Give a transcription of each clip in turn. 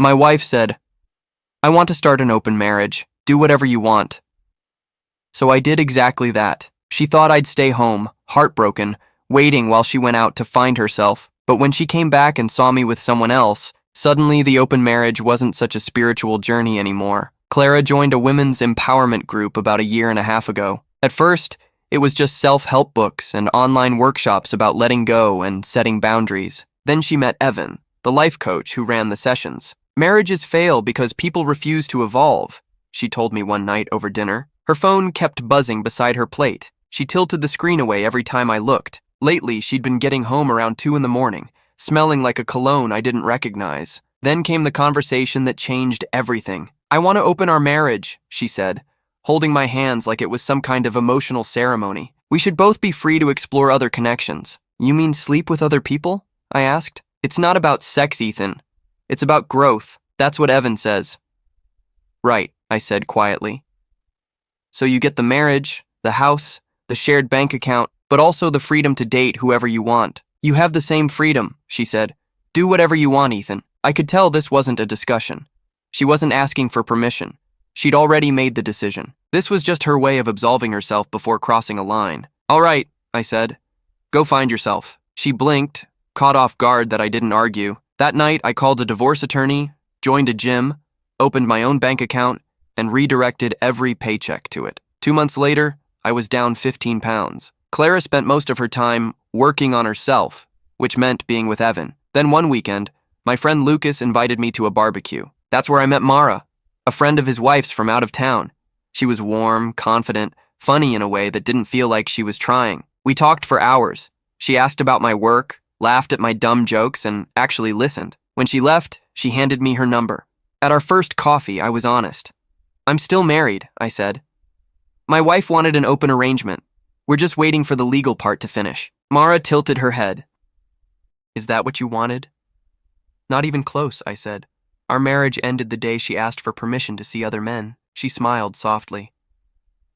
My wife said, "I want to start an open marriage. Do whatever you want." So I did exactly that. She thought I'd stay home, heartbroken, waiting while she went out to find herself. But when she came back and saw me with someone else, suddenly the open marriage wasn't such a spiritual journey anymore. Clara joined a women's empowerment group about a year and a half ago. At first, it was just self-help books and online workshops about letting go and setting boundaries. Then she met Evan, the life coach who ran the sessions. "Marriages fail because people refuse to evolve," she told me one night over dinner. Her phone kept buzzing beside her plate. She tilted the screen away every time I looked. Lately, she'd been getting home around 2 in the morning, smelling like a cologne I didn't recognize. Then came the conversation that changed everything. "I want to open our marriage," she said, holding my hands like it was some kind of emotional ceremony. "We should both be free to explore other connections." "You mean sleep with other people?" I asked. "It's not about sex, Ethan. It's about growth. That's what Evan says." "Right," I said quietly. "So you get the marriage, the house, the shared bank account, but also the freedom to date whoever you want." "You have the same freedom," she said. "Do whatever you want, Ethan." I could tell this wasn't a discussion. She wasn't asking for permission. She'd already made the decision. This was just her way of absolving herself before crossing a line. "All right," I said. "Go find yourself." She blinked, caught off guard that I didn't argue. That night, I called a divorce attorney, joined a gym, opened my own bank account, and redirected every paycheck to it. 2 months later, I was down 15 pounds. Clara spent most of her time working on herself, which meant being with Evan. Then one weekend, my friend Lucas invited me to a barbecue. That's where I met Mara, a friend of his wife's from out of town. She was warm, confident, funny in a way that didn't feel like she was trying. We talked for hours. She asked about my work, laughed at my dumb jokes, and actually listened. When she left, she handed me her number. At our first coffee, I was honest. "I'm still married," I said. "My wife wanted an open arrangement. We're just waiting for the legal part to finish." Mara tilted her head. "Is that what you wanted?" "Not even close," I said. "Our marriage ended the day she asked for permission to see other men." She smiled softly.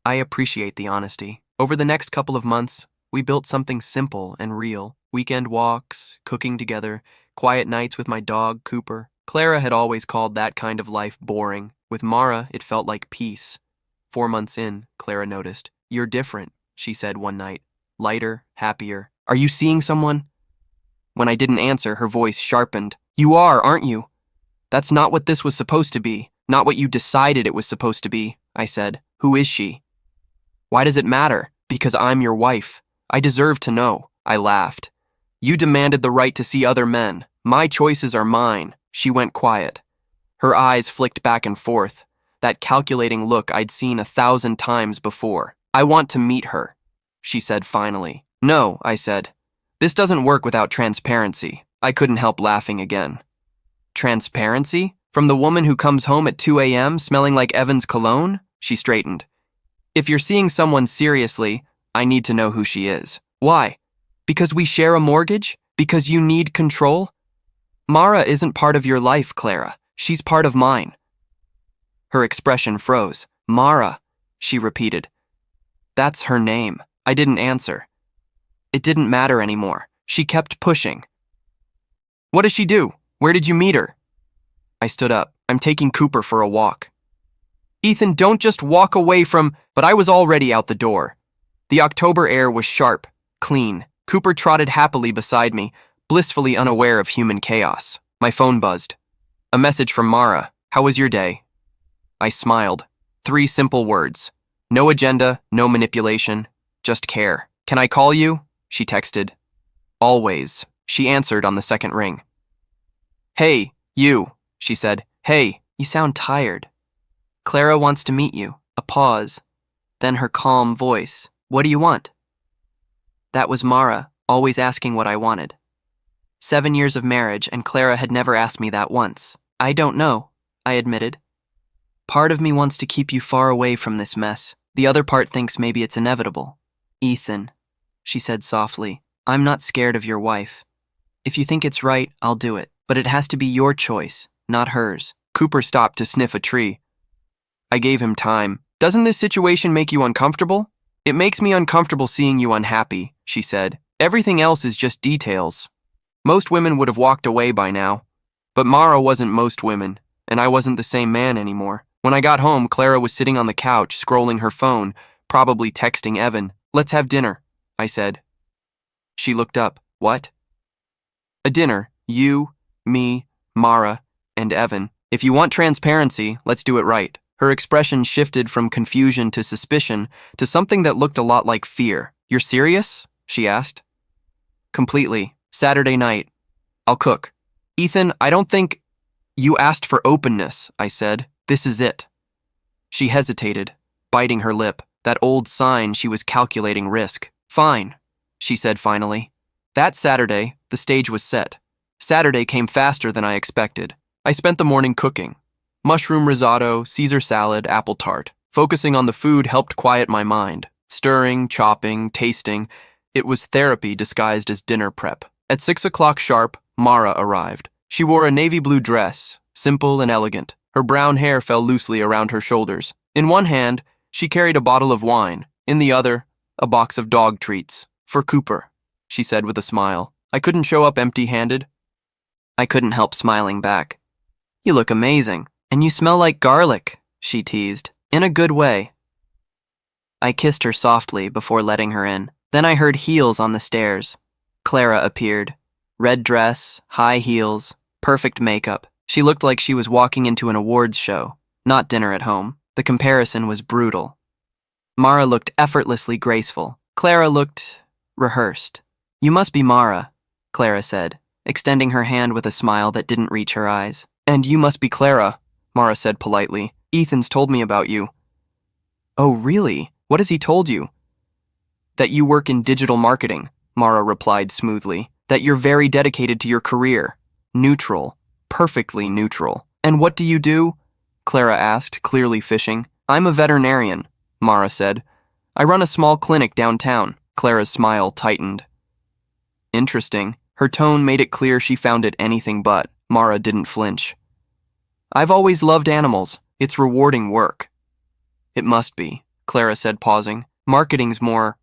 "I appreciate the honesty." Over the next couple of months, we built something simple and real. Weekend walks, cooking together, quiet nights with my dog, Cooper. Clara had always called that kind of life boring. With Mara, it felt like peace. 4 months in, Clara noticed. "You're different," she said one night. "Lighter, happier. Are you seeing someone?" When I didn't answer, her voice sharpened. "You are, aren't you? That's not what this was supposed to be. Not what you decided it was supposed to be," I said. "Who is she?" "Why does it matter?" "Because I'm your wife. I deserve to know." I laughed. "You demanded the right to see other men. My choices are mine." She went quiet. Her eyes flicked back and forth, that calculating look I'd seen 1,000 times before. "I want to meet her," she said finally. "No," I said. "This doesn't work without transparency." I couldn't help laughing again. "Transparency? From the woman who comes home at 2 a.m. smelling like Evan's cologne?" She straightened. "If you're seeing someone seriously, I need to know who she is." "Why? Because we share a mortgage? Because you need control?" "Mara isn't part of your life, Clara. She's part of mine." Her expression froze. "Mara," she repeated. "That's her name." I didn't answer. It didn't matter anymore. She kept pushing. "What does she do? Where did you meet her?" I stood up. "I'm taking Cooper for a walk." "Ethan, don't just walk away from—" But I was already out the door. The October air was sharp, clean. Cooper trotted happily beside me, blissfully unaware of human chaos. My phone buzzed. A message from Mara. "How was your day?" I smiled. 3 simple words. No agenda, no manipulation, just care. "Can I call you?" she texted. "Always." She answered on the second ring. "Hey, you," she said. "Hey, you sound tired. Clara wants to meet you." A pause. Then her calm voice. "What do you want?" That was Mara, always asking what I wanted. 7 years of marriage, and Clara had never asked me that once. "I don't know," I admitted. "Part of me wants to keep you far away from this mess. The other part thinks maybe it's inevitable." "Ethan," she said softly, "I'm not scared of your wife. If you think it's right, I'll do it. But it has to be your choice, not hers." Cooper stopped to sniff a tree. I gave him time. "Doesn't this situation make you uncomfortable?" "It makes me uncomfortable seeing you unhappy," she said. "Everything else is just details." Most women would have walked away by now. But Mara wasn't most women, and I wasn't the same man anymore. When I got home, Clara was sitting on the couch, scrolling her phone, probably texting Evan. "Let's have dinner," I said. She looked up. "What?" "A dinner. You, me, Mara, and Evan. If you want transparency, let's do it right." Her expression shifted from confusion to suspicion to something that looked a lot like fear. "You're serious?" she asked. "Completely. Saturday night. I'll cook." "Ethan, I don't think—" "You asked for openness," I said. "This is it." She hesitated, biting her lip, that old sign she was calculating risk. "Fine," she said finally. That Saturday, the stage was set. Saturday came faster than I expected. I spent the morning cooking. Mushroom risotto, Caesar salad, apple tart. Focusing on the food helped quiet my mind. Stirring, chopping, tasting. It was therapy disguised as dinner prep. At 6 o'clock sharp, Mara arrived. She wore a navy blue dress, simple and elegant. Her brown hair fell loosely around her shoulders. In one hand, she carried a bottle of wine. In the other, a box of dog treats. "For Cooper," she said with a smile. I couldn't show up empty-handed. I couldn't help smiling back. "You look amazing, and you smell like garlic," she teased, in a good way. I kissed her softly before letting her in. Then I heard heels on the stairs. Clara appeared. Red dress, high heels, perfect makeup. She looked like she was walking into an awards show, not dinner at home. The comparison was brutal. Mara looked effortlessly graceful. Clara looked rehearsed. "You must be Mara," Clara said, extending her hand with a smile that didn't reach her eyes. "And you must be Clara," Mara said politely. "Ethan's told me about you." "Oh, really? What has he told you?" "That you work in digital marketing," Mara replied smoothly. "That you're very dedicated to your career. Neutral. Perfectly neutral." "And what do you do?" Clara asked, clearly fishing. "I'm a veterinarian," Mara said. "I run a small clinic downtown." Clara's smile tightened. "Interesting." Her tone made it clear she found it anything but. Mara didn't flinch. "I've always loved animals. It's rewarding work." "It must be," Clara said, pausing. "Marketing's more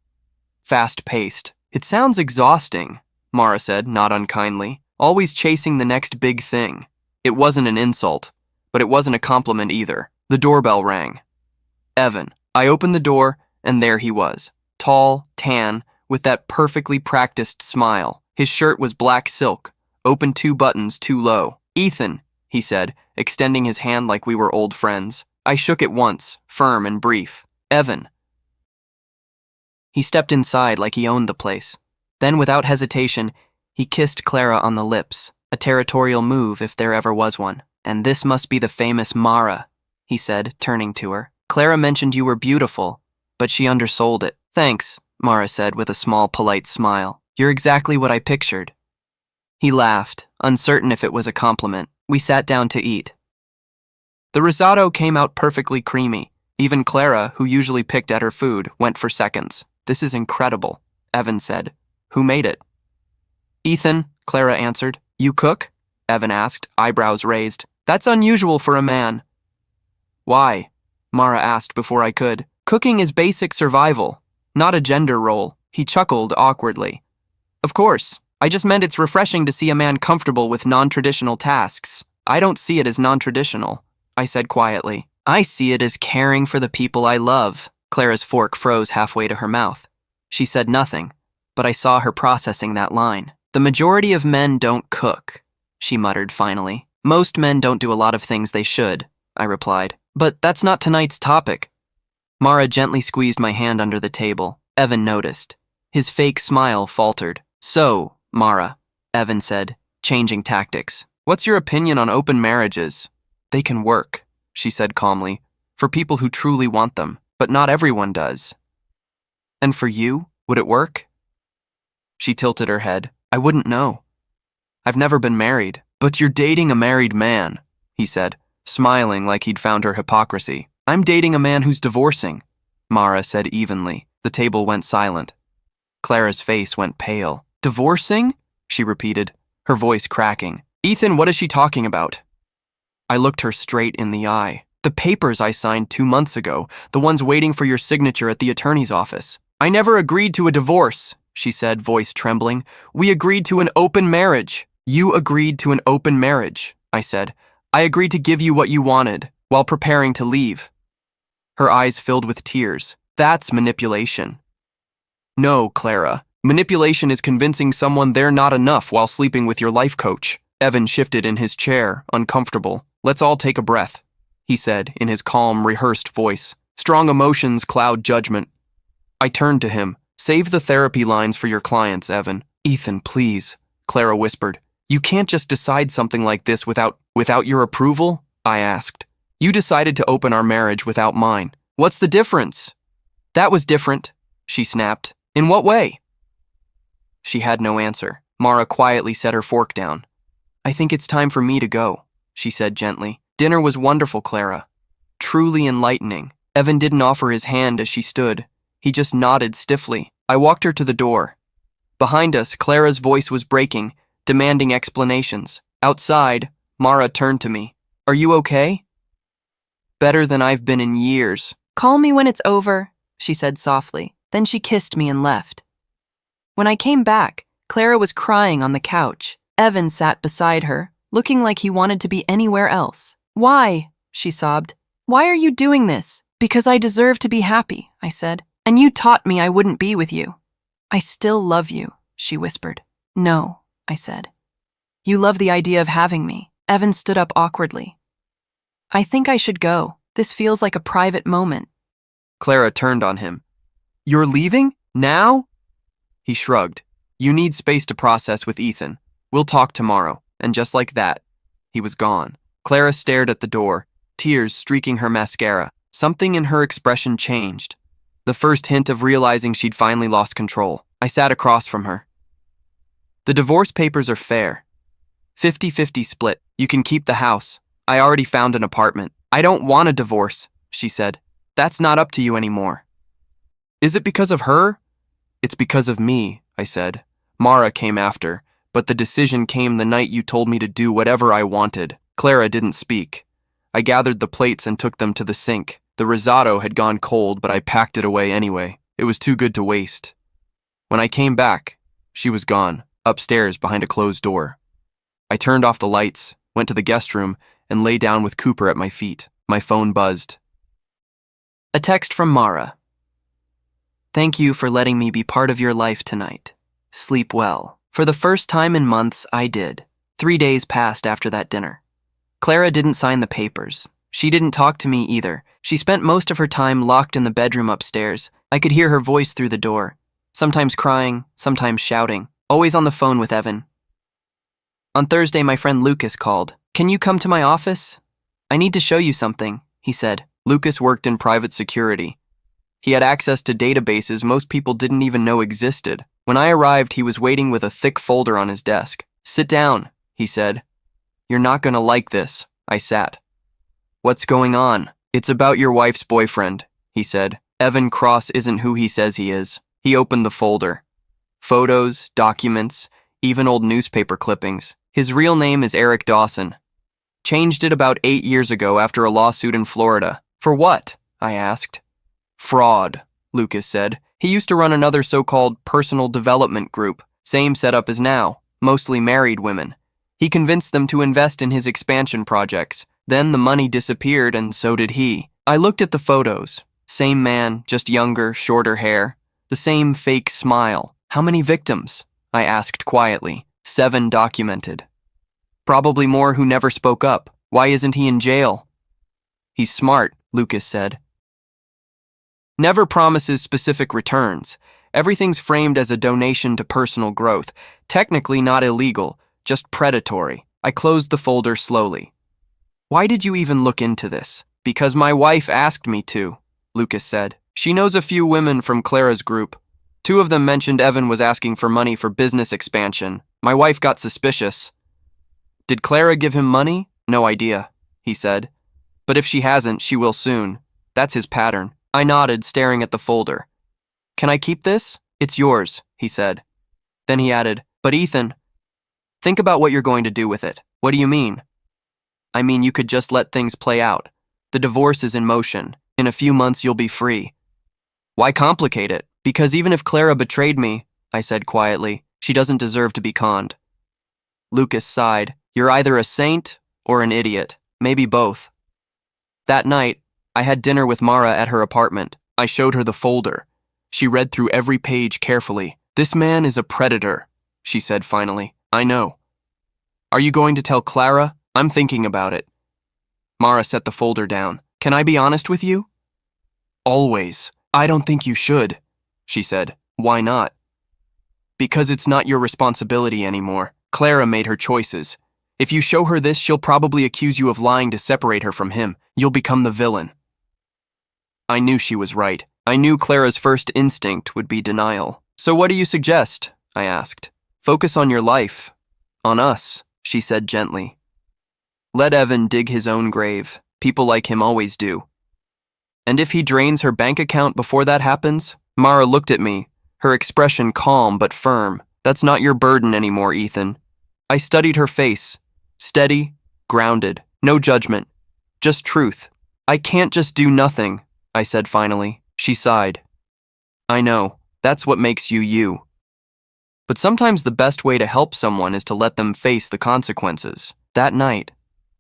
fast-paced." "It sounds exhausting," Mara said, not unkindly. "Always chasing the next big thing." It wasn't an insult, but it wasn't a compliment either. The doorbell rang. Evan. I opened the door, and there he was. Tall, tan, with that perfectly practiced smile. His shirt was black silk, open 2 buttons too low. "Ethan," he said, extending his hand like we were old friends. I shook it once, firm and brief. "Evan." He stepped inside like he owned the place. Then, without hesitation, he kissed Clara on the lips, a territorial move if there ever was one. "And this must be the famous Mara," he said, turning to her. "Clara mentioned you were beautiful, but she undersold it." "Thanks," Mara said with a small, polite smile. "You're exactly what I pictured." He laughed, uncertain if it was a compliment. We sat down to eat. The risotto came out perfectly creamy. Even Clara, who usually picked at her food, went for seconds. "This is incredible," Evan said. "Who made it?" "Ethan," Clara answered. "You cook?" Evan asked, eyebrows raised. "That's unusual for a man." "Why?" Mara asked before I could. "Cooking is basic survival, not a gender role." He chuckled awkwardly. "Of course. I just meant it's refreshing to see a man comfortable with non-traditional tasks." "I don't see it as non-traditional," I said quietly. "I see it as caring for the people I love." Clara's fork froze halfway to her mouth. She said nothing, but I saw her processing that line. "The majority of men don't cook," she muttered finally. "Most men don't do a lot of things they should," I replied. "But that's not tonight's topic." Mara gently squeezed my hand under the table. Evan noticed. His fake smile faltered. "So, Mara," Evan said, changing tactics. "What's your opinion on open marriages?" "They can work," she said calmly, "for people who truly want them, but not everyone does." "And for you, would it work?" She tilted her head. "I wouldn't know. I've never been married." "But you're dating a married man," he said, smiling like he'd found her hypocrisy. "I'm dating a man who's divorcing," Mara said evenly. The table went silent. Clara's face went pale. "Divorcing?" she repeated, her voice cracking. "Ethan, what is she talking about?" I looked her straight in the eye. "The papers I signed 2 months ago, the ones waiting for your signature at the attorney's office." "I never agreed to a divorce," she said, voice trembling. "We agreed to an open marriage." "You agreed to an open marriage," I said. I agreed to give you what you wanted while preparing to leave. Her eyes filled with tears. That's manipulation. No, Clara. Manipulation is convincing someone they're not enough while sleeping with your life coach. Evan shifted in his chair, uncomfortable. Let's all take a breath, he said in his calm, rehearsed voice. Strong emotions cloud judgment. I turned to him. Save the therapy lines for your clients, Evan. Ethan, please, Clara whispered. You can't just decide something like this without your approval? I asked. You decided to open our marriage without mine. What's the difference? That was different, she snapped. In what way? She had no answer. Mara quietly set her fork down. I think it's time for me to go, she said gently. Dinner was wonderful, Clara. Truly enlightening. Evan didn't offer his hand as she stood. He just nodded stiffly. I walked her to the door. Behind us, Clara's voice was breaking, demanding explanations. Outside, Mara turned to me. Are you okay? Better than I've been in years. Call me when it's over, she said softly. Then she kissed me and left. When I came back, Clara was crying on the couch. Evan sat beside her, looking like he wanted to be anywhere else. Why? She sobbed. Why are you doing this? Because I deserve to be happy, I said. And you taught me I wouldn't be with you. I still love you, she whispered. No, I said. You love the idea of having me. Evan stood up awkwardly. I think I should go. This feels like a private moment. Clara turned on him. You're leaving? Now? He shrugged. You need space to process with Ethan. We'll talk tomorrow. And just like that, he was gone. Clara stared at the door, tears streaking her mascara. Something in her expression changed. The first hint of realizing she'd finally lost control. I sat across from her. The divorce papers are fair. 50-50 split. You can keep the house. I already found an apartment. I don't want a divorce, she said. That's not up to you anymore. Is it because of her? It's because of me, I said. Mara came after, but the decision came the night you told me to do whatever I wanted. Clara didn't speak. I gathered the plates and took them to the sink. The risotto had gone cold, but I packed it away anyway. It was too good to waste. When I came back, she was gone, upstairs behind a closed door. I turned off the lights, went to the guest room, and lay down with Cooper at my feet. My phone buzzed. A text from Mara. Thank you for letting me be part of your life tonight. Sleep well. For the first time in months, I did. 3 days passed after that dinner. Clara didn't sign the papers. She didn't talk to me either. She spent most of her time locked in the bedroom upstairs. I could hear her voice through the door, sometimes crying, sometimes shouting, always on the phone with Evan. On Thursday, my friend Lucas called. Can you come to my office? I need to show you something, he said. Lucas worked in private security. He had access to databases most people didn't even know existed. When I arrived, he was waiting with a thick folder on his desk. Sit down, he said. You're not gonna like this. I sat. What's going on? It's about your wife's boyfriend, he said. Evan Cross isn't who he says he is. He opened the folder. Photos, documents, even old newspaper clippings. His real name is Eric Dawson. Changed it about 8 years ago after a lawsuit in Florida. For what? I asked. Fraud, Lucas said. He used to run another so-called personal development group, same setup as now, mostly married women. He convinced them to invest in his expansion projects. Then the money disappeared and so did he. I looked at the photos. Same man, just younger, shorter hair. The same fake smile. How many victims? I asked quietly. 7 documented. Probably more who never spoke up. Why isn't he in jail? He's smart, Lucas said. Never promises specific returns. Everything's framed as a donation to personal growth. Technically not illegal, just predatory. I closed the folder slowly. Why did you even look into this? Because my wife asked me to, Lucas said. She knows a few women from Clara's group. 2 of them mentioned Evan was asking for money for business expansion. My wife got suspicious. Did Clara give him money? No idea, he said. But if she hasn't, she will soon. That's his pattern. I nodded, staring at the folder. Can I keep this? It's yours, he said. Then he added, but Ethan, think about what you're going to do with it. What do you mean? I mean, you could just let things play out. The divorce is in motion. In a few months, you'll be free. Why complicate it? Because even if Clara betrayed me, I said quietly, she doesn't deserve to be conned. Lucas sighed. You're either a saint or an idiot, maybe both. That night, I had dinner with Mara at her apartment. I showed her the folder. She read through every page carefully. "This man is a predator," she said finally. "I know." "Are you going to tell Clara?" "I'm thinking about it." Mara set the folder down. "Can I be honest with you?" "Always." "I don't think you should," she said. "Why not?" "Because it's not your responsibility anymore. Clara made her choices. If you show her this, she'll probably accuse you of lying to separate her from him. You'll become the villain." I knew she was right. I knew Clara's first instinct would be denial. "So what do you suggest?" I asked. "Focus on your life. On us," she said gently. "Let Evan dig his own grave. People like him always do." "And if he drains her bank account before that happens?" Mara looked at me, her expression calm but firm. "That's not your burden anymore, Ethan." I studied her face. Steady, grounded, no judgment, just truth. "I can't just do nothing," I said finally. She sighed. "I know, that's what makes you you. But sometimes the best way to help someone is to let them face the consequences." That night,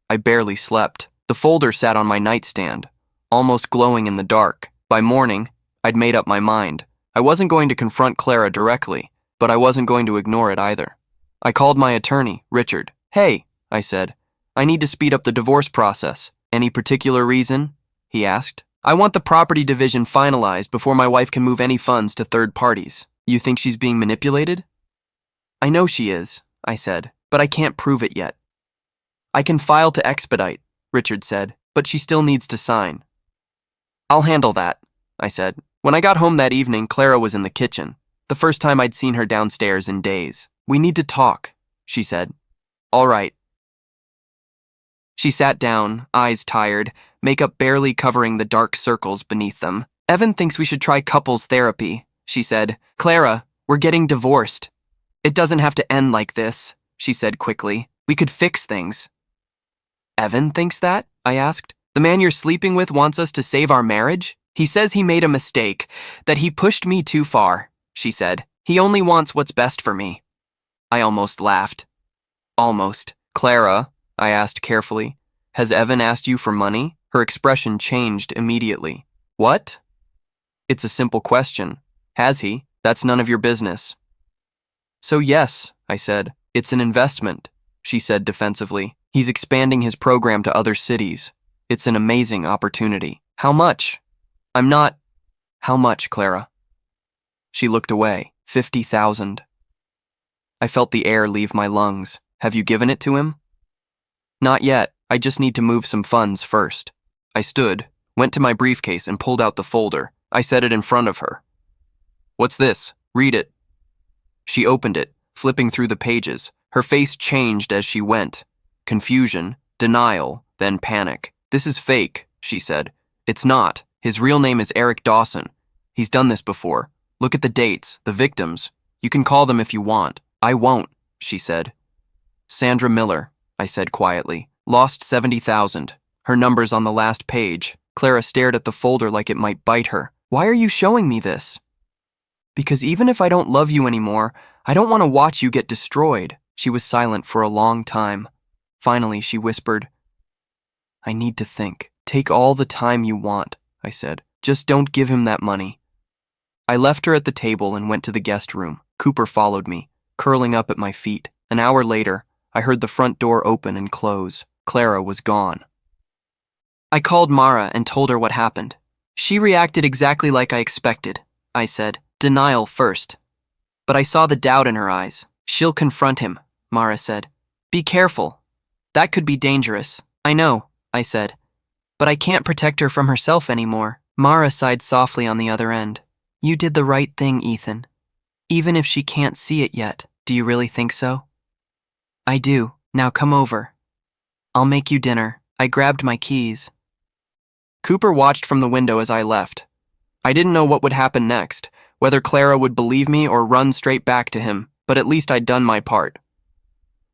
I barely slept. The folder sat on my nightstand, almost glowing in the dark. By morning, I'd made up my mind. I wasn't going to confront Clara directly, but I wasn't going to ignore it either. I called my attorney, Richard. "Hey," I said, "I need to speed up the divorce process." "Any particular reason?" he asked. "I want the property division finalized before my wife can move any funds to third parties." "You think she's being manipulated?" "I know she is," I said, "but I can't prove it yet." "I can file to expedite," Richard said, "but she still needs to sign." "I'll handle that," I said. When I got home that evening, Clara was in the kitchen, the first time I'd seen her downstairs in days. "We need to talk," she said. "All right." She sat down, eyes tired, makeup barely covering the dark circles beneath them. "Evan thinks we should try couples therapy," she said. "Clara, we're getting divorced." "It doesn't have to end like this," she said quickly. "We could fix things." "Evan thinks that?" I asked. "The man you're sleeping with wants us to save our marriage? He says he made a mistake, that he pushed me too far," she said. "He only wants what's best for me." I almost laughed. "Almost." "Clara," I asked carefully, "has Evan asked you for money?" Her expression changed immediately. "What?" "It's a simple question. Has he? That's none of your business." "So yes," I said. "It's an investment," she said defensively. "He's expanding his program to other cities. It's an amazing opportunity." "How much?" "I'm not—" "How much, Clara?" She looked away. 50,000. I felt the air leave my lungs. "Have you given it to him?" "Not yet. I just need to move some funds first." I stood, went to my briefcase and pulled out the folder. I set it in front of her. "What's this? Read it." She opened it, flipping through the pages. Her face changed as she went. Confusion, denial, then panic. "This is fake," she said. "It's not. His real name is Eric Dawson. He's done this before. Look at the dates, the victims. You can call them if you want." "I won't," she said. "Sandra Miller," I said quietly. "Lost 70,000. Her number's on the last page." Clara stared at the folder like it might bite her. "Why are you showing me this?" "Because even if I don't love you anymore, I don't want to watch you get destroyed." She was silent for a long time. Finally, she whispered, "I need to think." "Take all the time you want," I said. "Just don't give him that money." I left her at the table and went to the guest room. Cooper followed me, curling up at my feet. An hour later, I heard the front door open and close. Clara was gone. I called Mara and told her what happened. She reacted exactly like I expected, I said. Denial first. But I saw the doubt in her eyes. "She'll confront him," Mara said. "Be careful. That could be dangerous." "I know," I said. "But I can't protect her from herself anymore." Mara sighed softly on the other end. "You did the right thing, Ethan. Even if she can't see it yet. Do you really think so?" "I do. Now come over. I'll make you dinner." I grabbed my keys. Cooper watched from the window as I left. I didn't know what would happen next, whether Clara would believe me or run straight back to him, but at least I'd done my part.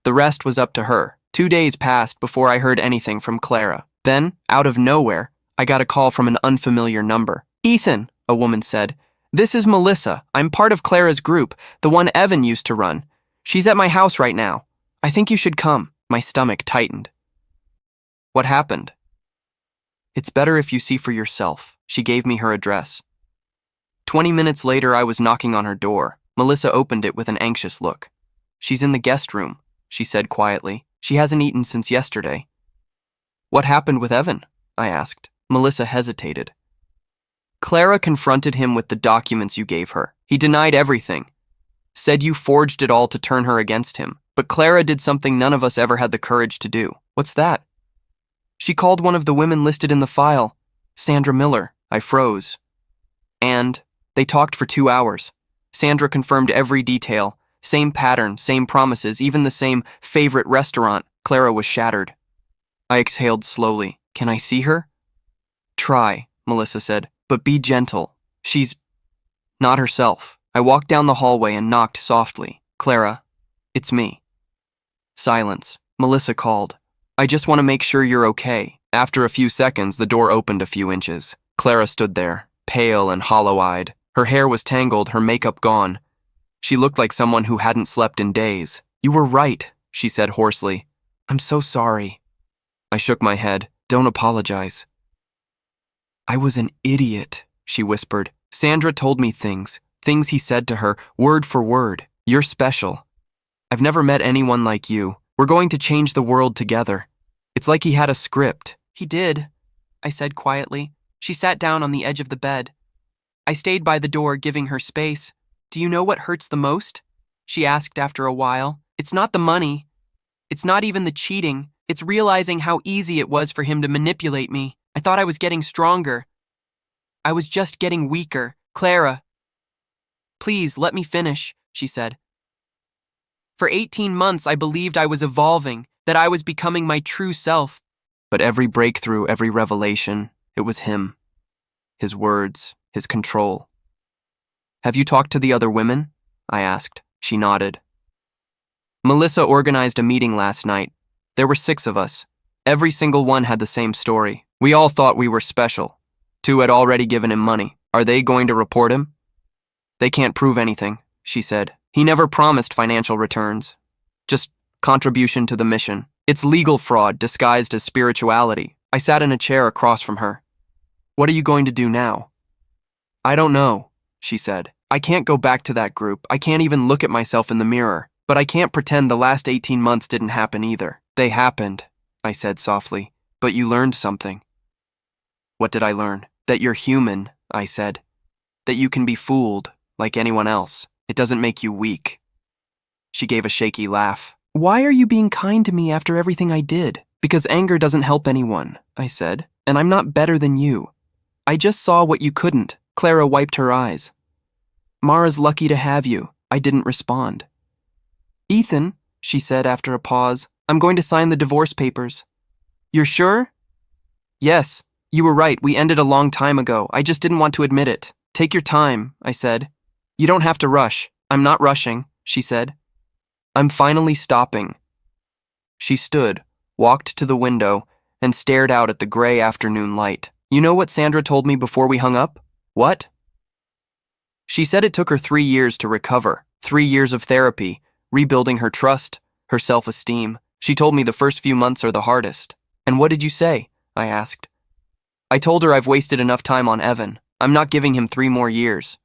The rest was up to her. 2 days passed before I heard anything from Clara. Then, out of nowhere, I got a call from an unfamiliar number. "Ethan," a woman said, "this is Melissa. I'm part of Clara's group, the one Evan used to run. She's at my house right now. I think you should come." My stomach tightened. What happened? It's better if you see for yourself. She gave me her address. 20 minutes later, I was knocking on her door. Melissa opened it with an anxious look. She's in the guest room, she said quietly. She hasn't eaten since yesterday. What happened with Evan? I asked. Melissa hesitated. Clara confronted him with the documents you gave her. He denied everything. Said you forged it all to turn her against him. But Clara did something none of us ever had the courage to do. What's that? She called one of the women listed in the file, Sandra Miller. I froze. And they talked for 2 hours. Sandra confirmed every detail. Same pattern, same promises, even the same favorite restaurant. Clara was shattered. I exhaled slowly. Can I see her? Try, Melissa said, but be gentle. She's not herself. I walked down the hallway and knocked softly. Clara, it's me. Silence. Melissa called. I just want to make sure you're okay. After a few seconds, the door opened a few inches. Clara stood there, pale and hollow-eyed. Her hair was tangled, her makeup gone. She looked like someone who hadn't slept in days. You were right, she said hoarsely. I'm so sorry. I shook my head. Don't apologize. I was an idiot, she whispered. Sandra told me things he said to her, word for word. You're special. I've never met anyone like you. We're going to change the world together. It's like he had a script. He did, I said quietly. She sat down on the edge of the bed. I stayed by the door, giving her space. Do you know what hurts the most? She asked after a while. It's not the money. It's not even the cheating. It's realizing how easy it was for him to manipulate me. I thought I was getting stronger. I was just getting weaker. Clara. Please, let me finish, she said. For 18 months, I believed I was evolving, that I was becoming my true self. But every breakthrough, every revelation, it was him. His words, his control. Have you talked to the other women? I asked. She nodded. Melissa organized a meeting last night. There were 6 of us. Every single one had the same story. We all thought we were special. 2 had already given him money. Are they going to report him? They can't prove anything, she said. He never promised financial returns. Just contribution to the mission. It's legal fraud disguised as spirituality. I sat in a chair across from her. What are you going to do now? I don't know, she said. I can't go back to that group. I can't even look at myself in the mirror. But I can't pretend the last 18 months didn't happen either. They happened, I said softly. But you learned something. What did I learn? That you're human, I said. That you can be fooled, like anyone else. It doesn't make you weak. She gave a shaky laugh. Why are you being kind to me after everything I did? Because anger doesn't help anyone, I said. And I'm not better than you. I just saw what you couldn't. Clara wiped her eyes. Mara's lucky to have you. I didn't respond. Ethan, she said after a pause, I'm going to sign the divorce papers. You're sure? Yes, you were right. We ended a long time ago. I just didn't want to admit it. Take your time, I said. You don't have to rush. I'm not rushing, she said. I'm finally stopping. She stood, walked to the window, and stared out at the gray afternoon light. You know what Sandra told me before we hung up? What? She said it took her 3 years to recover, 3 years of therapy, rebuilding her trust, her self-esteem. She told me the first few months are the hardest. And what did you say? I asked. I told her I've wasted enough time on Evan. I'm not giving him 3 more years.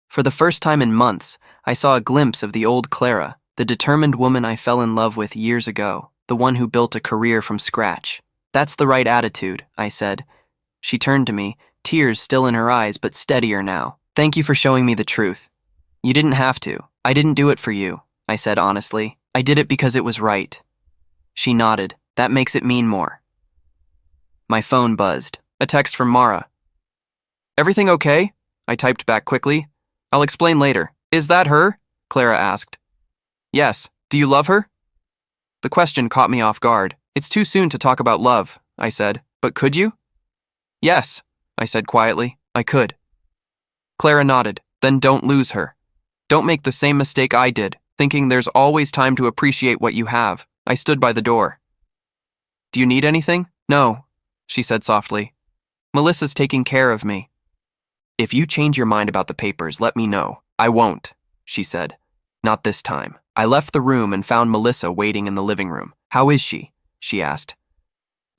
For the first time in months, I saw a glimpse of the old Clara, the determined woman I fell in love with years ago, the one who built a career from scratch. That's the right attitude, I said. She turned to me, tears still in her eyes but steadier now. Thank you for showing me the truth. You didn't have to. I didn't do it for you, I said honestly. I did it because it was right. She nodded. That makes it mean more. My phone buzzed. A text from Mara. Everything okay? I typed back quickly. I'll explain later. Is that her? Clara asked. Yes. Do you love her? The question caught me off guard. It's too soon to talk about love, I said. But could you? Yes, I said quietly. I could. Clara nodded. Then don't lose her. Don't make the same mistake I did, thinking there's always time to appreciate what you have. I stood by the door. Do you need anything? No, she said softly. Melissa's taking care of me. If you change your mind about the papers, let me know. I won't, she said. Not this time. I left the room and found Melissa waiting in the living room. How is she? She asked.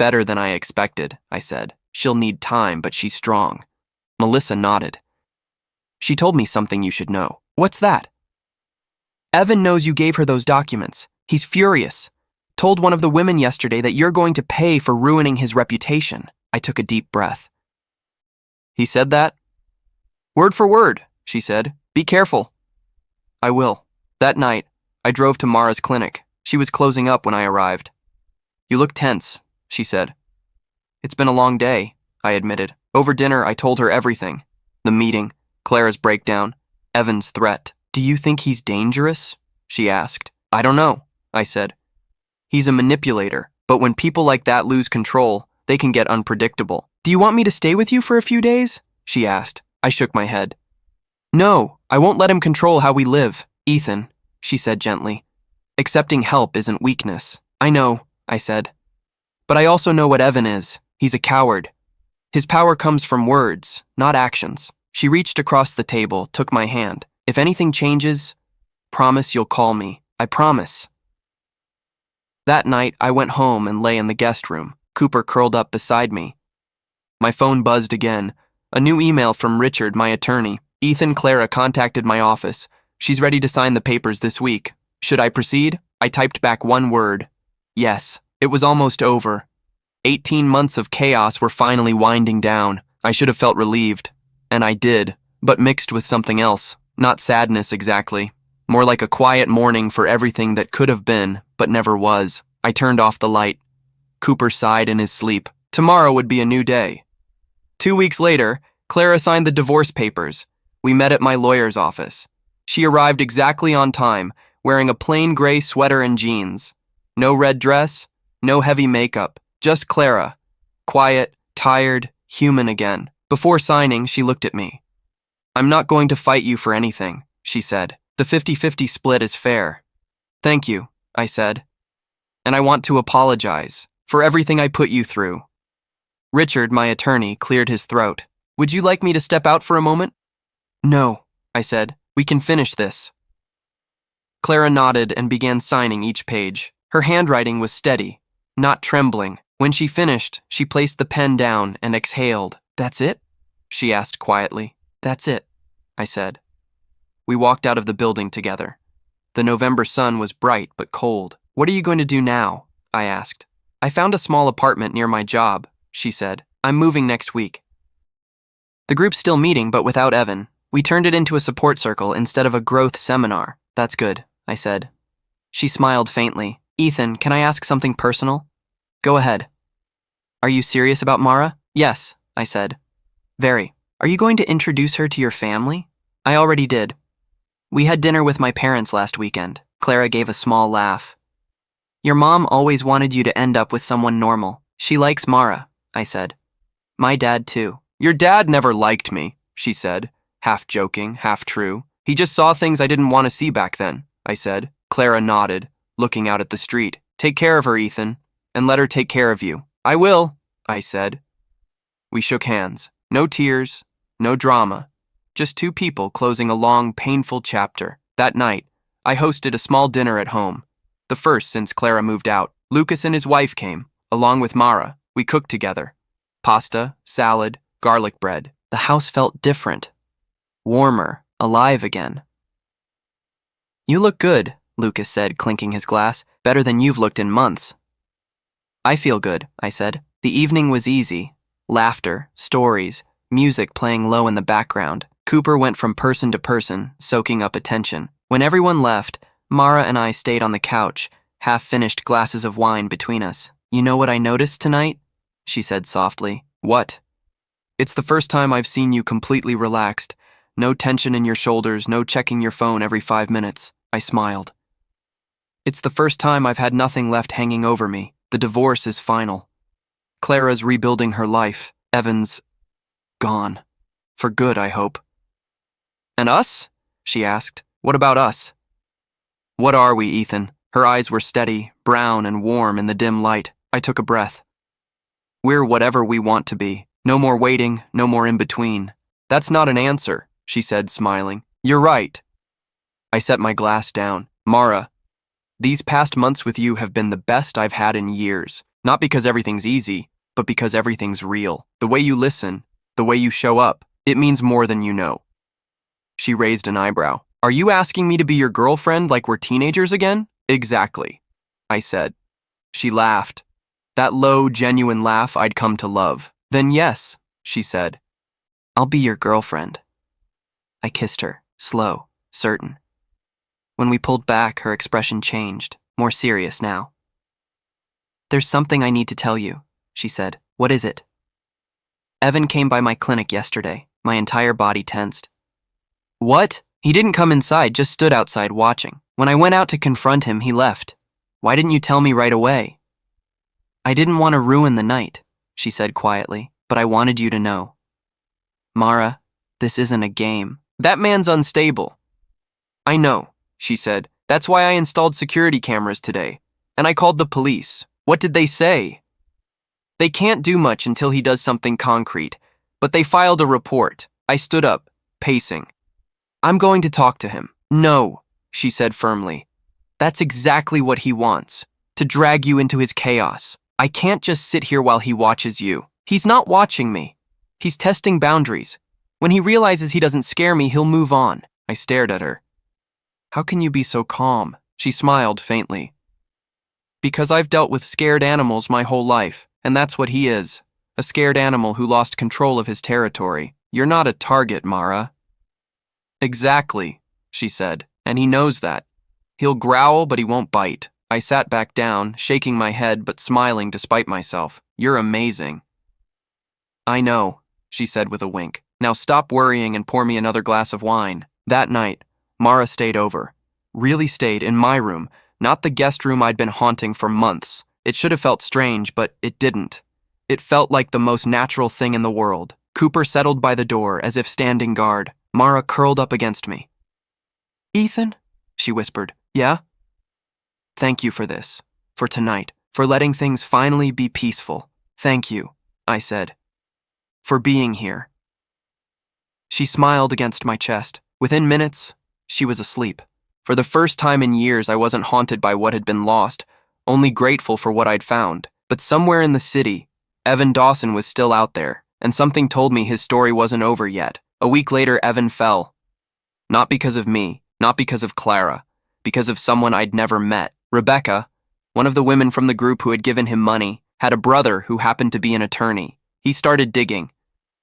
better than I expected, I said. She'll need time, but she's strong. Melissa nodded. She told me something you should know. What's that? Evan knows you gave her those documents. He's furious. Told one of the women yesterday that you're going to pay for ruining his reputation. I took a deep breath. He said that? Word for word, she said. Be careful. I will. That night, I drove to Mara's clinic. She was closing up when I arrived. You look tense, she said. It's been a long day, I admitted. Over dinner, I told her everything. The meeting, Clara's breakdown, Evan's threat. Do you think he's dangerous? She asked. I don't know, I said. He's a manipulator, but when people like that lose control, they can get unpredictable. Do you want me to stay with you for a few days? She asked. I shook my head. No, I won't let him control how we live, Ethan, she said gently. Accepting help isn't weakness. I know, I said. But I also know what Evan is. He's a coward. His power comes from words, not actions. She reached across the table, took my hand. If anything changes, promise you'll call me. I promise. That night, I went home and lay in the guest room. Cooper curled up beside me. My phone buzzed again. A new email from Richard, my attorney. Ethan, Clara contacted my office. She's ready to sign the papers this week. Should I proceed? I typed back one word. Yes. It was almost over. 18 months of chaos were finally winding down. I should have felt relieved. And I did, but mixed with something else. Not sadness exactly. More like a quiet mourning for everything that could have been, but never was. I turned off the light. Cooper sighed in his sleep. Tomorrow would be a new day. 2 weeks later, Clara signed the divorce papers. We met at my lawyer's office. She arrived exactly on time, wearing a plain gray sweater and jeans. No red dress, no heavy makeup, just Clara. Quiet, tired, human again. Before signing, she looked at me. I'm not going to fight you for anything, she said. The 50-50 split is fair. Thank you, I said. And I want to apologize for everything I put you through. Richard, my attorney, cleared his throat. Would you like me to step out for a moment? No, I said. We can finish this. Clara nodded and began signing each page. Her handwriting was steady, not trembling. When she finished, she placed the pen down and exhaled. That's it? She asked quietly. That's it, I said. We walked out of the building together. The November sun was bright but cold. What are you going to do now? I asked. I found a small apartment near my job, she said. I'm moving next week. The group's still meeting, but without Evan. We turned it into a support circle instead of a growth seminar. That's good, I said. She smiled faintly. Ethan, can I ask something personal? Go ahead. Are you serious about Mara? Yes, I said. Very. Are you going to introduce her to your family? I already did. We had dinner with my parents last weekend. Clara gave a small laugh. Your mom always wanted you to end up with someone normal. She likes Mara, I said. My dad too. Your dad never liked me, she said, half joking, half true. He just saw things I didn't want to see back then, I said. Clara nodded, looking out at the street. Take care of her, Ethan, and let her take care of you. I will, I said. We shook hands. No tears, no drama. Just two people closing a long, painful chapter. That night, I hosted a small dinner at home. The first since Clara moved out. Lucas and his wife came, along with Mara. We cooked together. Pasta, salad, garlic bread. The house felt different. Warmer, alive again. You look good, Lucas said, clinking his glass. Better than you've looked in months. I feel good, I said. The evening was easy. Laughter, stories, music playing low in the background. Cooper went from person to person, soaking up attention. When everyone left, Mara and I stayed on the couch, half-finished glasses of wine between us. You know what I noticed tonight? She said softly. What? It's the first time I've seen you completely relaxed. No tension in your shoulders, no checking your phone every 5 minutes. I smiled. It's the first time I've had nothing left hanging over me. The divorce is final. Clara's rebuilding her life. Evan's gone. For good, I hope. And us? She asked. What about us? What are we, Ethan? Her eyes were steady, brown and warm in the dim light. I took a breath. We're whatever we want to be. No more waiting, no more in between. That's not an answer, she said, smiling. You're right. I set my glass down. Mara, these past months with you have been the best I've had in years. Not because everything's easy, but because everything's real. The way you listen, the way you show up, it means more than you know. She raised an eyebrow. Are you asking me to be your girlfriend like we're teenagers again? Exactly, I said. She laughed. That low, genuine laugh I'd come to love. Then yes, she said. I'll be your girlfriend. I kissed her, slow, certain. When we pulled back, her expression changed, more serious now. There's something I need to tell you, she said. What is it? Evan came by my clinic yesterday. My entire body tensed. What? He didn't come inside, just stood outside watching. When I went out to confront him, he left. Why didn't you tell me right away? I didn't want to ruin the night, she said quietly, but I wanted you to know. Mara, this isn't a game. That man's unstable. I know, she said. That's why I installed security cameras today. And I called the police. What did they say? They can't do much until he does something concrete, but they filed a report. I stood up, pacing. I'm going to talk to him. No, she said firmly. That's exactly what he wants, to drag you into his chaos. I can't just sit here while he watches you. He's not watching me. He's testing boundaries. When he realizes he doesn't scare me, he'll move on. I stared at her. How can you be so calm? She smiled faintly. Because I've dealt with scared animals my whole life, and that's what he is. A scared animal who lost control of his territory. You're not a target, Mara. Exactly, she said, and he knows that. He'll growl, but he won't bite. I sat back down, shaking my head but smiling despite myself. You're amazing. I know, she said with a wink. Now stop worrying and pour me another glass of wine. That night, Mara stayed over. Really stayed in my room, not the guest room I'd been haunting for months. It should have felt strange, but it didn't. It felt like the most natural thing in the world. Cooper settled by the door as if standing guard. Mara curled up against me. Ethan? She whispered. Yeah? Thank you for this. For tonight. For letting things finally be peaceful. Thank you, I said. For being here. She smiled against my chest. Within minutes, she was asleep. For the first time in years, I wasn't haunted by what had been lost, only grateful for what I'd found. But somewhere in the city, Evan Dawson was still out there, and something told me his story wasn't over yet. A week later, Evan fell. Not because of me, not because of Clara, because of someone I'd never met. Rebecca, one of the women from the group who had given him money, had a brother who happened to be an attorney. He started digging,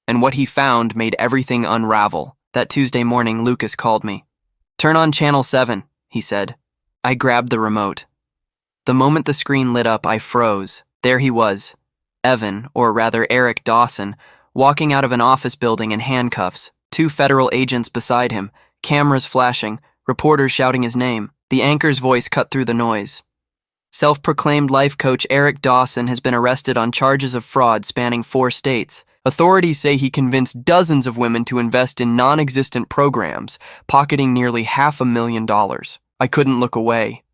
and what he found made everything unravel. That Tuesday morning, Lucas called me. Turn on Channel 7, he said. I grabbed the remote. The moment the screen lit up, I froze. There he was, Evan, or rather Eric Dawson, walking out of an office building in handcuffs, 2 federal agents beside him, cameras flashing, reporters shouting his name. The anchor's voice cut through the noise. Self-proclaimed life coach Eric Dawson has been arrested on charges of fraud spanning 4 states. Authorities say he convinced dozens of women to invest in non-existent programs, pocketing nearly $500,000. I couldn't look away.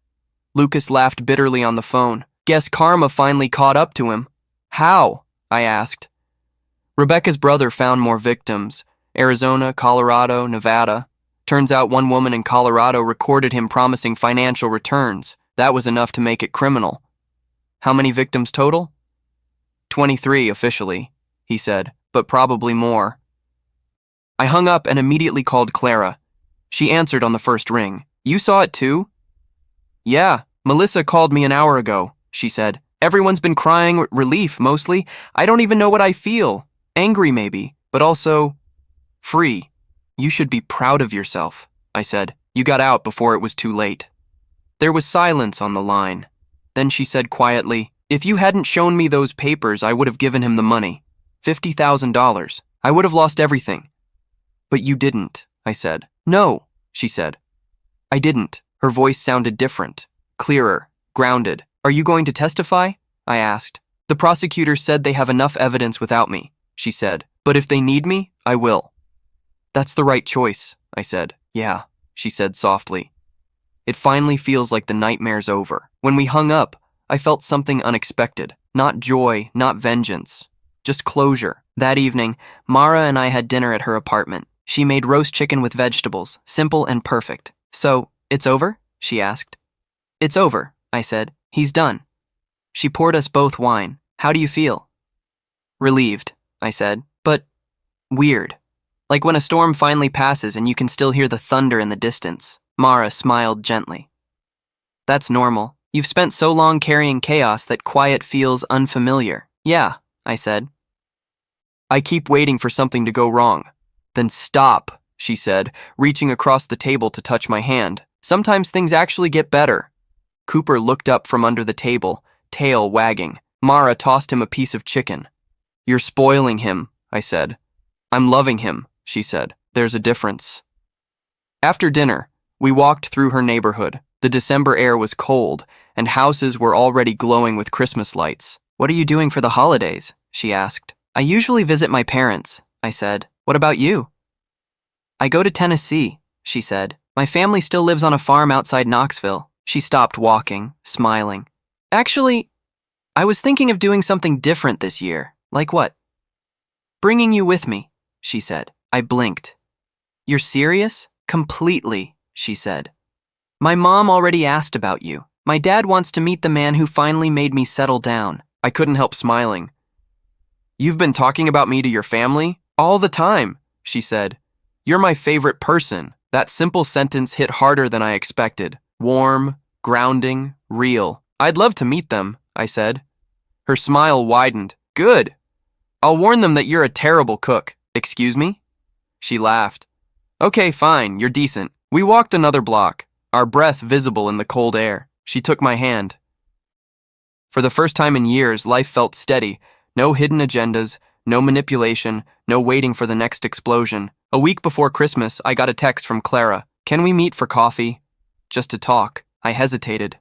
Lucas laughed bitterly on the phone. Guess karma finally caught up to him. How? I asked. Rebecca's brother found more victims. Arizona, Colorado, Nevada. Turns out one woman in Colorado recorded him promising financial returns. That was enough to make it criminal. How many victims total? 23 officially, he said, but probably more. I hung up and immediately called Clara. She answered on the first ring. You saw it too? Yeah, Melissa called me an hour ago, she said. Everyone's been crying, relief mostly. I don't even know what I feel. Angry maybe, but also free. You should be proud of yourself, I said. You got out before it was too late. There was silence on the line. Then she said quietly, if you hadn't shown me those papers, I would have given him the money. $50,000. I would have lost everything. But you didn't, I said. No, she said. I didn't. Her voice sounded different, clearer, grounded. Are you going to testify? I asked. The prosecutor said they have enough evidence without me, she said. But if they need me, I will. That's the right choice, I said. Yeah, she said softly. It finally feels like the nightmare's over. When we hung up, I felt something unexpected. Not joy, not vengeance. Just closure. That evening, Mara and I had dinner at her apartment. She made roast chicken with vegetables, simple and perfect. So, it's over? She asked. It's over, I said. He's done. She poured us both wine. How do you feel? Relieved, I said, but weird. Like when a storm finally passes and you can still hear the thunder in the distance. Mara smiled gently. That's normal. You've spent so long carrying chaos that quiet feels unfamiliar. Yeah, I said. I keep waiting for something to go wrong. Then stop, she said, reaching across the table to touch my hand. Sometimes things actually get better. Cooper looked up from under the table, tail wagging. Mara tossed him a piece of chicken. You're spoiling him, I said. I'm loving him, she said. There's a difference. After dinner, we walked through her neighborhood. The December air was cold, and houses were already glowing with Christmas lights. What are you doing for the holidays? She asked. I usually visit my parents, I said. What about you? I go to Tennessee, she said. My family still lives on a farm outside Knoxville. She stopped walking, smiling. Actually, I was thinking of doing something different this year. Like what? Bringing you with me, she said. I blinked. You're serious? Completely, she said. My mom already asked about you. My dad wants to meet the man who finally made me settle down. I couldn't help smiling. You've been talking about me to your family? All the time, she said. You're my favorite person. That simple sentence hit harder than I expected. Warm, grounding, real. I'd love to meet them, I said. Her smile widened. Good. I'll warn them that you're a terrible cook. Excuse me? She laughed. Okay, fine, you're decent. We walked another block, our breath visible in the cold air. She took my hand. For the first time in years, life felt steady. No hidden agendas, no manipulation, no waiting for the next explosion. A week before Christmas, I got a text from Clara. Can we meet for coffee? Just to talk. I hesitated.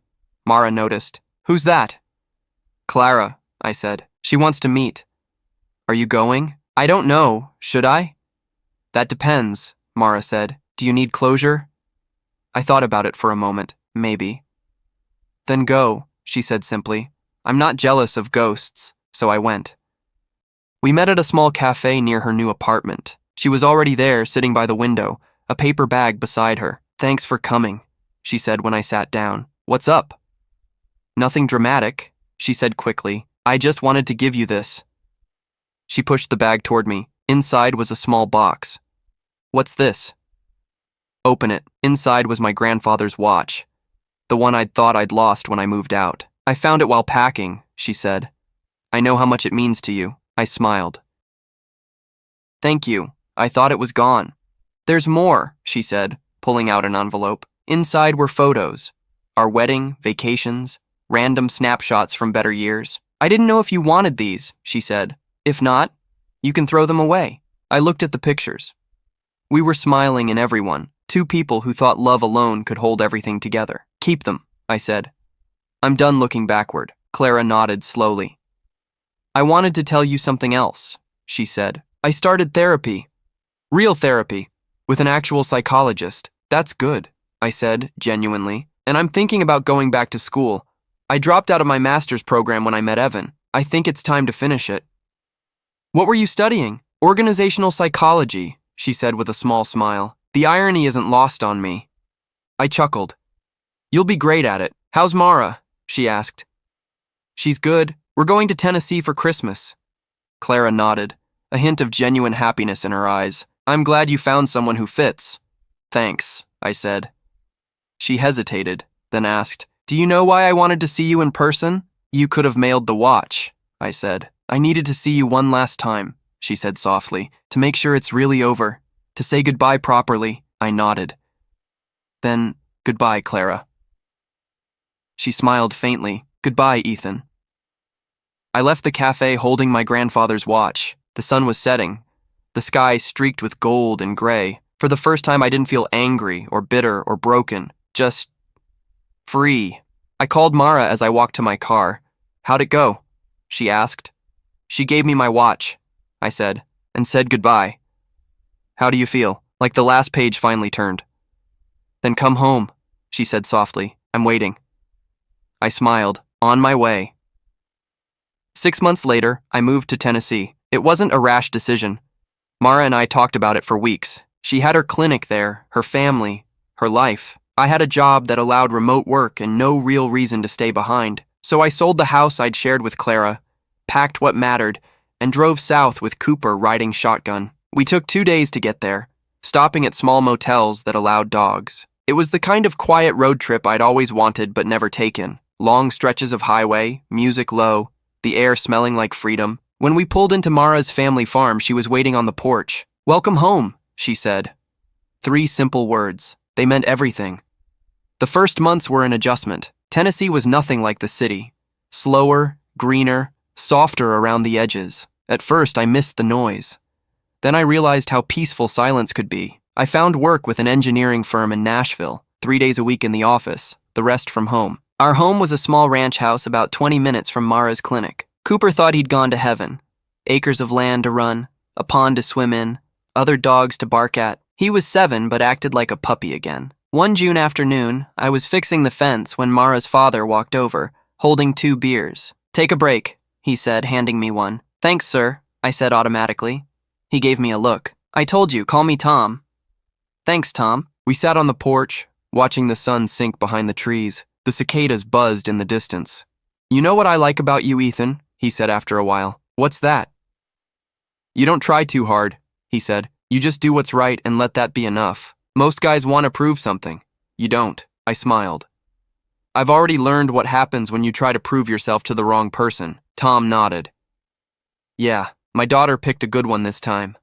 Mara noticed. Who's that? Clara, I said. She wants to meet. Are you going? I don't know. Should I? That depends, Mara said. Do you need closure? I thought about it for a moment. Maybe. Then go, she said simply. I'm not jealous of ghosts, so I went. We met at a small cafe near her new apartment. She was already there, sitting by the window, a paper bag beside her. Thanks for coming, she said when I sat down. What's up? Nothing dramatic, she said quickly. I just wanted to give you this. She pushed the bag toward me. Inside was a small box. What's this? Open it. Inside was my grandfather's watch, the one I'd thought I'd lost when I moved out. I found it while packing, she said. I know how much it means to you. I smiled. Thank you. I thought it was gone. There's more, she said, pulling out an envelope. Inside were photos. Our wedding, vacations, random snapshots from better years. I didn't know if you wanted these, she said. If not, you can throw them away. I looked at the pictures. We were smiling in everyone, two people who thought love alone could hold everything together. Keep them, I said. I'm done looking backward. Clara nodded slowly. I wanted to tell you something else, she said. I started therapy. Real therapy, with an actual psychologist. That's good, I said, genuinely. And I'm thinking about going back to school. I dropped out of my master's program when I met Evan. I think it's time to finish it. What were you studying? Organizational psychology, she said with a small smile. The irony isn't lost on me. I chuckled. You'll be great at it. How's Mara? She asked. She's good. We're going to Tennessee for Christmas. Clara nodded, a hint of genuine happiness in her eyes. I'm glad you found someone who fits. Thanks, I said. She hesitated, then asked, Do you know why I wanted to see you in person? You could have mailed the watch, I said. I needed to see you one last time, she said softly, to make sure it's really over. To say goodbye properly, I nodded. Then, goodbye, Clara. She smiled faintly. Goodbye, Ethan. I left the cafe holding my grandfather's watch. The sun was setting, the sky streaked with gold and gray. For the first time, I didn't feel angry or bitter or broken, just free. I called Mara as I walked to my car. How'd it go? She asked. She gave me my watch, I said, and said goodbye. How do you feel? Like the last page finally turned. Then come home, she said softly. I'm waiting. I smiled. On my way. 6 months later, I moved to Tennessee. It wasn't a rash decision. Mara and I talked about it for weeks. She had her clinic there, her family, her life. I had a job that allowed remote work and no real reason to stay behind. So I sold the house I'd shared with Clara, packed what mattered, and drove south with Cooper riding shotgun. We took 2 days to get there, stopping at small motels that allowed dogs. It was the kind of quiet road trip I'd always wanted but never taken. Long stretches of highway, music low, the air smelling like freedom. When we pulled into Mara's family farm, she was waiting on the porch. "Welcome home," she said. 3 simple words. They meant everything. The first months were an adjustment. Tennessee was nothing like the city. Slower, greener, softer around the edges. At first, I missed the noise. Then I realized how peaceful silence could be. I found work with an engineering firm in Nashville, 3 days a week in the office, the rest from home. Our home was a small ranch house about 20 minutes from Mara's clinic. Cooper thought he'd gone to heaven. Acres of land to run, a pond to swim in, other dogs to bark at. He was 7 but acted like a puppy again. One June afternoon, I was fixing the fence when Mara's father walked over, holding 2 beers. "Take a break," he said, handing me one. "Thanks, sir," I said automatically. He gave me a look. "I told you, call me Tom." "Thanks, Tom." We sat on the porch, watching the sun sink behind the trees. The cicadas buzzed in the distance. "You know what I like about you, Ethan?" he said after a while. "What's that?" "You don't try too hard," he said. "You just do what's right and let that be enough. Most guys want to prove something. You don't." I smiled. "I've already learned what happens when you try to prove yourself to the wrong person." Tom nodded. "Yeah, my daughter picked a good one this time."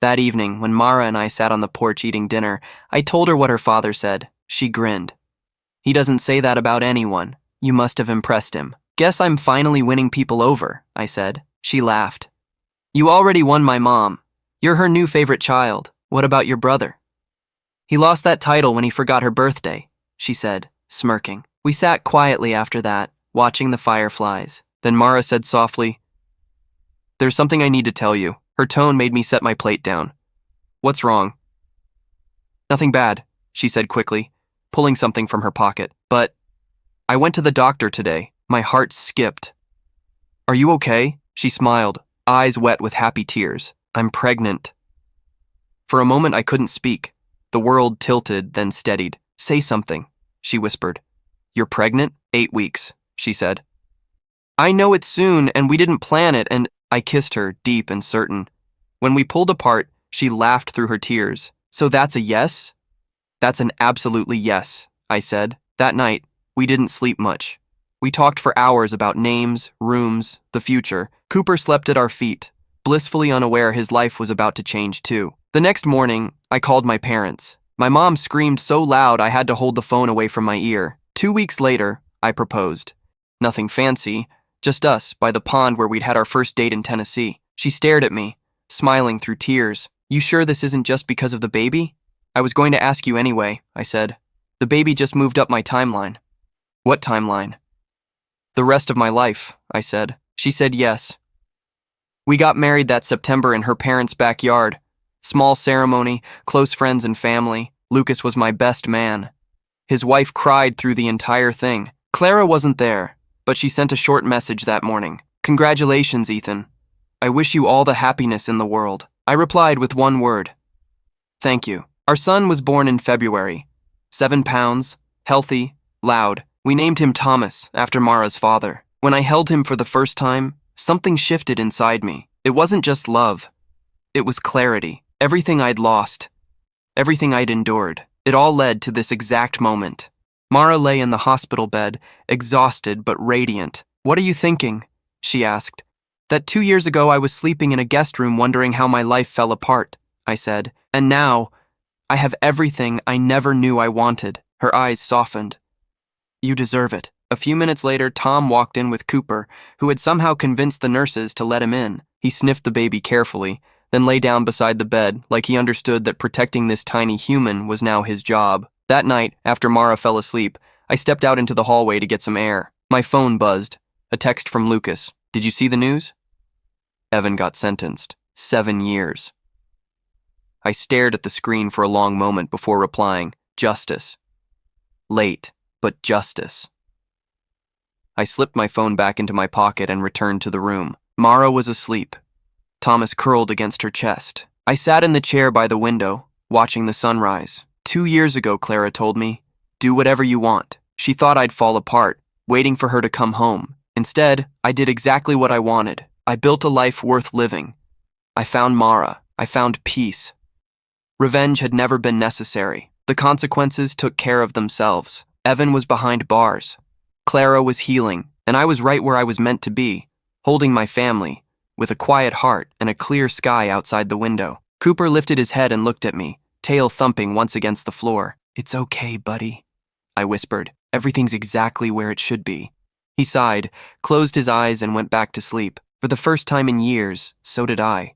That evening, when Mara and I sat on the porch eating dinner, I told her what her father said. She grinned. "He doesn't say that about anyone. You must have impressed him." "Guess I'm finally winning people over," I said. She laughed. "You already won my mom. You're her new favorite child. What about your brother?" "He lost that title when he forgot her birthday," she said, smirking. We sat quietly after that, watching the fireflies. Then Mara said softly, "There's something I need to tell you." Her tone made me set my plate down. "What's wrong?" "Nothing bad," she said quickly, pulling something from her pocket. "But I went to the doctor today." My heart skipped. "Are you okay?" She smiled, eyes wet with happy tears. "I'm pregnant." For a moment I couldn't speak. The world tilted, then steadied. "Say something," she whispered. "You're pregnant?" 8 weeks, she said. "I know it's soon, and we didn't plan it," and I kissed her, deep and certain. When we pulled apart, she laughed through her tears. "So that's a yes?" "That's an absolutely yes," I said. That night, we didn't sleep much. We talked for hours about names, rooms, the future. Cooper slept at our feet, blissfully unaware his life was about to change too. The next morning, I called my parents. My mom screamed so loud I had to hold the phone away from my ear. 2 weeks later, I proposed. Nothing fancy, just us by the pond where we'd had our first date in Tennessee. She stared at me, smiling through tears. "You sure this isn't just because of the baby?" "I was going to ask you anyway," I said. "The baby just moved up my timeline." "What timeline?" "The rest of my life," I said. She said yes. We got married that September in her parents' backyard. Small ceremony, close friends and family. Lucas was my best man. His wife cried through the entire thing. Clara wasn't there, but she sent a short message that morning. "Congratulations, Ethan. I wish you all the happiness in the world." I replied with one word. "Thank you." Our son was born in February. 7 pounds, healthy, loud. We named him Thomas, after Mara's father. When I held him for the first time, something shifted inside me. It wasn't just love. It was clarity. Everything I'd lost, everything I'd endured, it all led to this exact moment. Mara lay in the hospital bed, exhausted but radiant. "What are you thinking?" she asked. "That 2 years ago I was sleeping in a guest room wondering how my life fell apart," I said. "And now, I have everything I never knew I wanted." Her eyes softened. "You deserve it." A few minutes later, Tom walked in with Cooper, who had somehow convinced the nurses to let him in. He sniffed the baby carefully, then lay down beside the bed, like he understood that protecting this tiny human was now his job. That night, after Mara fell asleep, I stepped out into the hallway to get some air. My phone buzzed. A text from Lucas. "Did you see the news? Evan got sentenced. 7 years. I stared at the screen for a long moment before replying, "Justice. Late, but justice." I slipped my phone back into my pocket and returned to the room. Mara was asleep. Thomas curled against her chest. I sat in the chair by the window, watching the sunrise. 2 years ago, Clara told me, "Do whatever you want." She thought I'd fall apart, waiting for her to come home. Instead, I did exactly what I wanted. I built a life worth living. I found Mara. I found peace. Revenge had never been necessary. The consequences took care of themselves. Evan was behind bars. Clara was healing, and I was right where I was meant to be, holding my family, with a quiet heart and a clear sky outside the window. Cooper lifted his head and looked at me, tail thumping once against the floor. "It's okay, buddy," I whispered. "Everything's exactly where it should be." He sighed, closed his eyes, and went back to sleep. For the first time in years, so did I.